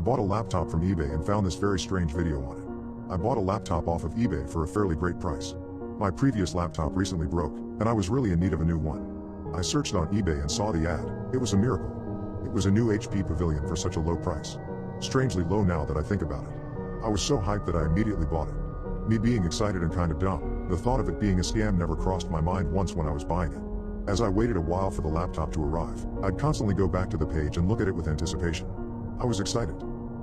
bought a laptop from eBay and found this very strange video on it. I bought a laptop off of eBay for a fairly great price. My previous laptop recently broke, and I was really in need of a new one. I searched on eBay and saw the ad. It was a miracle. It was a new HP Pavilion for such a low price. Strangely low now that I think about it. I was so hyped that I immediately bought it. Me being excited and kind of dumb, the thought of it being a scam never crossed my mind once when I was buying it. As I waited a while for the laptop to arrive, I'd constantly go back to the page and look at it with anticipation. I was excited.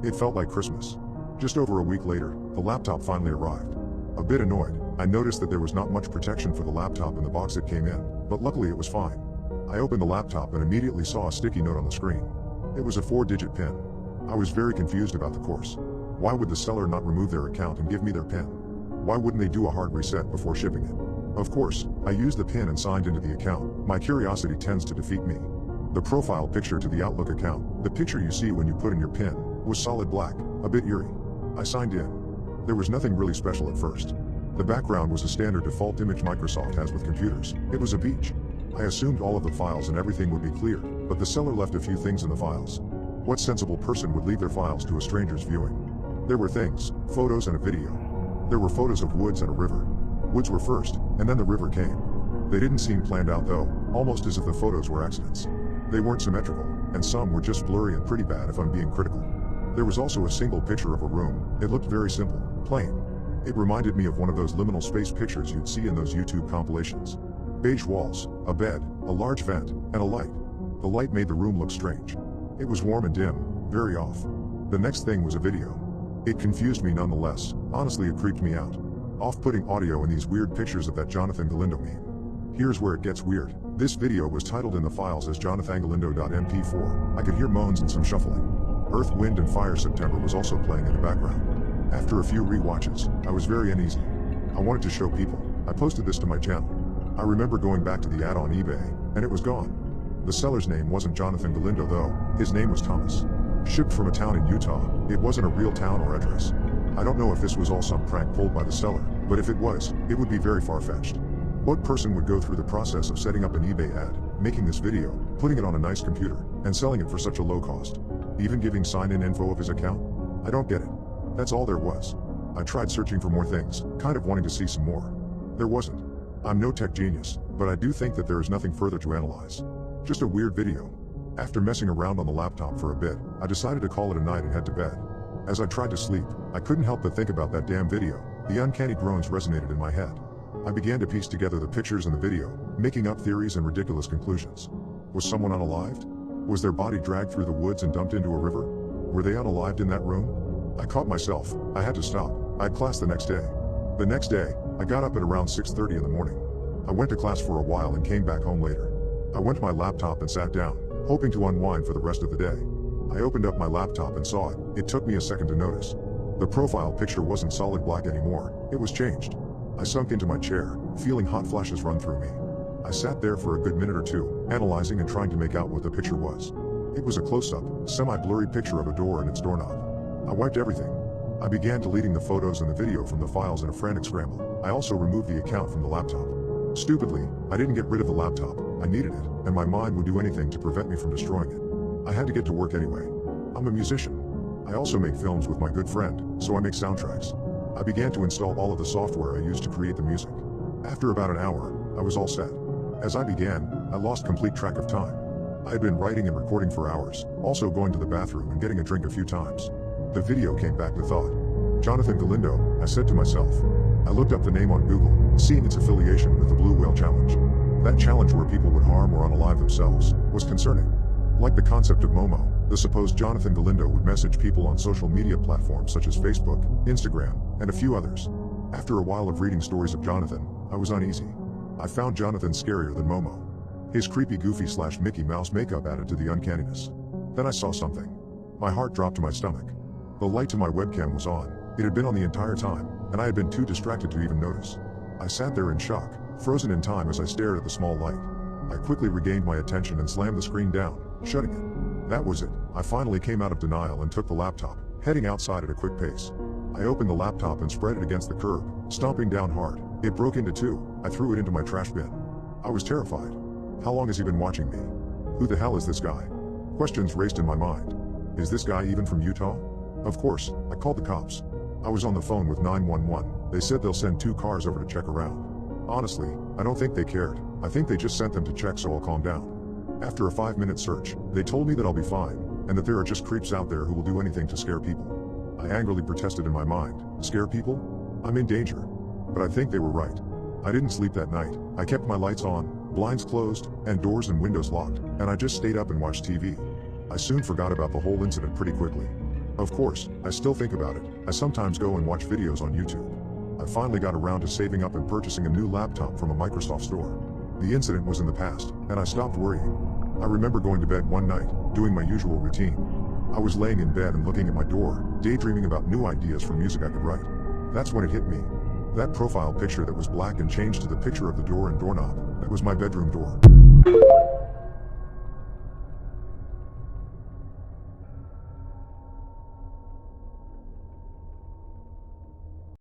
It felt like Christmas. Just over a week later, the laptop finally arrived. A bit annoyed, I noticed that there was not much protection for the laptop in the box it came in, but luckily it was fine. I opened the laptop and immediately saw a sticky note on the screen. It was a 4-digit PIN. I was very confused about the course. Why would the seller not remove their account and give me their PIN? Why wouldn't they do a hard reset before shipping it? Of course, I used the PIN and signed into the account. My curiosity tends to defeat me. The profile picture to the Outlook account, the picture you see when you put in your PIN, was solid black, a bit eerie. I signed in. There was nothing really special at first. The background was a standard default image Microsoft has with computers. It was a beach. I assumed all of the files and everything would be clear, but the seller left a few things in the files. What sensible person would leave their files to a stranger's viewing? There were things, photos and a video. There were photos of woods and a river. Woods were first, and then the river came. They didn't seem planned out though, almost as if the photos were accidents. They weren't symmetrical, and some were just blurry and pretty bad if I'm being critical. There was also a single picture of a room. It looked very simple, plain. It reminded me of one of those liminal space pictures you'd see in those YouTube compilations. Beige walls, a bed, a large vent, and a light. The light made the room look strange. It was warm and dim, very off. The next thing was a video. It confused me nonetheless. Honestly, it creeped me out. Off-putting audio and these weird pictures of that Jonathan Galindo meme. Here's where it gets weird. This video was titled in the files as jonathangalindo.mp4. I could hear moans and some shuffling. Earth, Wind and Fire September was also playing in the background. After a few re-watches, I was very uneasy. I wanted to show people. I posted this to my channel. I remember going back to the ad on eBay, and it was gone. The seller's name wasn't Jonathan Galindo though, his name was Thomas. Shipped from a town in Utah, it wasn't a real town or address. I don't know if this was all some prank pulled by the seller, but if it was, it would be very far-fetched. What person would go through the process of setting up an eBay ad, making this video, putting it on a nice computer, and selling it for such a low cost? Even giving sign-in info of his account? I don't get it. That's all there was. I tried searching for more things, kind of wanting to see some more. There wasn't. I'm no tech genius, but I do think that there is nothing further to analyze. Just a weird video. After messing around on the laptop for a bit, I decided to call it a night and head to bed. As I tried to sleep, I couldn't help but think about that damn video. The uncanny groans resonated in my head. I began to piece together the pictures in the video, making up theories and ridiculous conclusions. Was someone unalived? Was their body dragged through the woods and dumped into a river? Were they unalived in that room? I caught myself. I had to stop. I had class the next day. The next day, I got up at around 6:30 in the morning. I went to class for a while and came back home later. I went to my laptop and sat down, hoping to unwind for the rest of the day. I opened up my laptop and saw it. It took me a second to notice. The profile picture wasn't solid black anymore. It was changed. I sunk into my chair, feeling hot flashes run through me. I sat there for a good minute or two, analyzing and trying to make out what the picture was. It was a close-up, semi-blurry picture of a door and its doorknob. I wiped everything. I began deleting the photos and the video from the files in a frantic scramble. I also removed the account from the laptop. Stupidly, I didn't get rid of the laptop. I needed it, and my mind would do anything to prevent me from destroying it. I had to get to work anyway. I'm a musician. I also make films with my good friend, so I make soundtracks. I began to install all of the software I used to create the music. After about an hour, I was all set. As I began, I lost complete track of time. I had been writing and recording for hours, also going to the bathroom and getting a drink a few times. The video came back with thought. Jonathan Galindo, I said to myself. I looked up the name on Google, seeing its affiliation with the Blue Whale Challenge. That challenge where people would harm or unalive themselves was concerning. Like the concept of Momo, the supposed Jonathan Galindo would message people on social media platforms such as Facebook, Instagram, and a few others. After a while of reading stories of Jonathan, I was uneasy. I found Jonathan scarier than Momo. His creepy Goofy / Mickey Mouse makeup added to the uncanniness. Then I saw something. My heart dropped to my stomach. The light to my webcam was on. It had been on the entire time, and I had been too distracted to even notice. I sat there in shock, frozen in time as I stared at the small light. I quickly regained my attention and slammed the screen down, shutting it. That was it. I finally came out of denial and took the laptop, heading outside at a quick pace. I opened the laptop and spread it against the curb, stomping down hard. It broke into two. I threw it into my trash bin. I was terrified. How long has he been watching me? Who the hell is this guy? Questions raced in my mind. Is this guy even from Utah? Of course, I called the cops. I was on the phone with 911. They said they'll send 2 cars over to check around. Honestly, I don't think they cared. I think they just sent them to check so I'll calm down. After a 5-minute search, they told me that I'll be fine, and that there are just creeps out there who will do anything to scare people. I angrily protested in my mind, scare people? I'm in danger. But I think they were right. I didn't sleep that night. I kept my lights on, blinds closed, and doors and windows locked, and I just stayed up and watched TV. I soon forgot about the whole incident pretty quickly. Of course, I still think about it. I sometimes go and watch videos on YouTube. I finally got around to saving up and purchasing a new laptop from a Microsoft store. The incident was in the past, and I stopped worrying. I remember going to bed one night, doing my usual routine. I was laying in bed and looking at my door, daydreaming about new ideas for music I could write. That's when it hit me. That profile picture that was black and changed to the picture of the door and doorknob, that was my bedroom door.